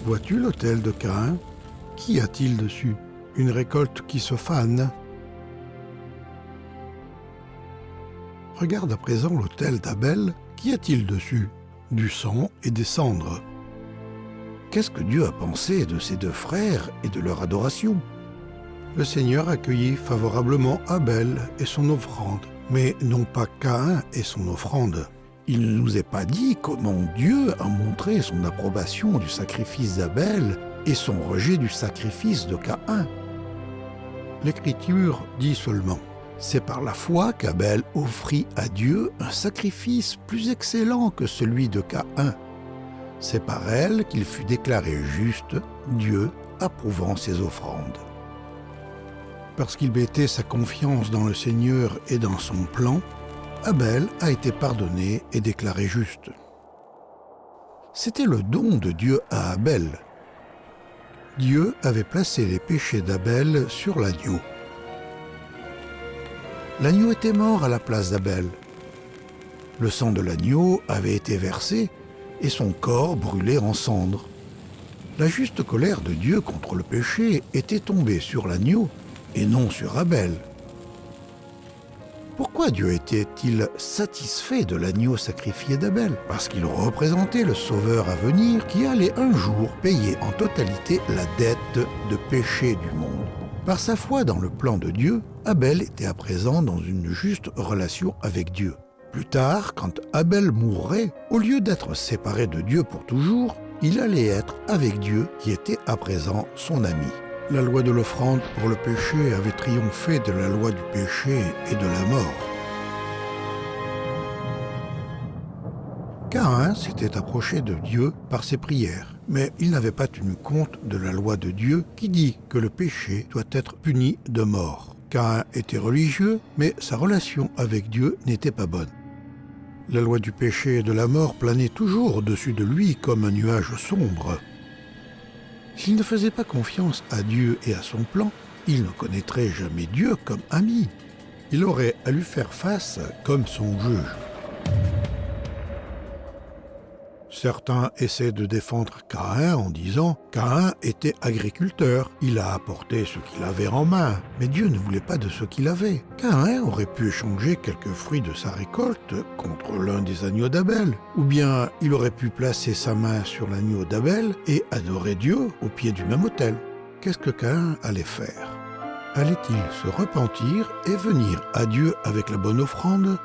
Vois-tu l'autel de Caïn? Qu'y a-t-il dessus? Une récolte qui se fane. Regarde à présent l'autel d'Abel. Qu'y a-t-il dessus? Du sang et des cendres. Qu'est-ce que Dieu a pensé de ces deux frères et de leur adoration? Le Seigneur accueillit favorablement Abel et son offrande, mais non pas Caïn et son offrande. Il ne nous est pas dit comment Dieu a montré son approbation du sacrifice d'Abel et son rejet du sacrifice de Caïn. L'Écriture dit seulement: c'est par la foi qu'Abel offrit à Dieu un sacrifice plus excellent que celui de Caïn. C'est par elle qu'il fut déclaré juste, Dieu approuvant ses offrandes. Parce qu'il mettait sa confiance dans le Seigneur et dans son plan, Abel a été pardonné et déclaré juste. C'était le don de Dieu à Abel. Dieu avait placé les péchés d'Abel sur l'agneau. L'agneau était mort à la place d'Abel. Le sang de l'agneau avait été versé et son corps brûlé en cendres. La juste colère de Dieu contre le péché était tombée sur l'agneau et non sur Abel. Pourquoi Dieu était-il satisfait de l'agneau sacrifié d'Abel? Parce qu'il représentait le Sauveur à venir qui allait un jour payer en totalité la dette de péché du monde. Par sa foi dans le plan de Dieu, Abel était à présent dans une juste relation avec Dieu. Plus tard, quand Abel mourrait, au lieu d'être séparé de Dieu pour toujours, il allait être avec Dieu qui était à présent son ami. La loi de l'offrande pour le péché avait triomphé de la loi du péché et de la mort. Caïn s'était approché de Dieu par ses prières, mais il n'avait pas tenu compte de la loi de Dieu qui dit que le péché doit être puni de mort. Caïn était religieux, mais sa relation avec Dieu n'était pas bonne. La loi du péché et de la mort planait toujours au-dessus de lui comme un nuage sombre. S'il ne faisait pas confiance à Dieu et à son plan, il ne connaîtrait jamais Dieu comme ami. Il aurait à lui faire face comme son juge. Certains essaient de défendre Caïn en disant « Caïn était agriculteur, il a apporté ce qu'il avait en main, mais Dieu ne voulait pas de ce qu'il avait. Caïn aurait pu échanger quelques fruits de sa récolte contre l'un des agneaux d'Abel, ou bien il aurait pu placer sa main sur l'agneau d'Abel et adorer Dieu au pied du même autel. Qu'est-ce que Caïn allait faire? Allait-il se repentir et venir à Dieu avec la bonne offrande?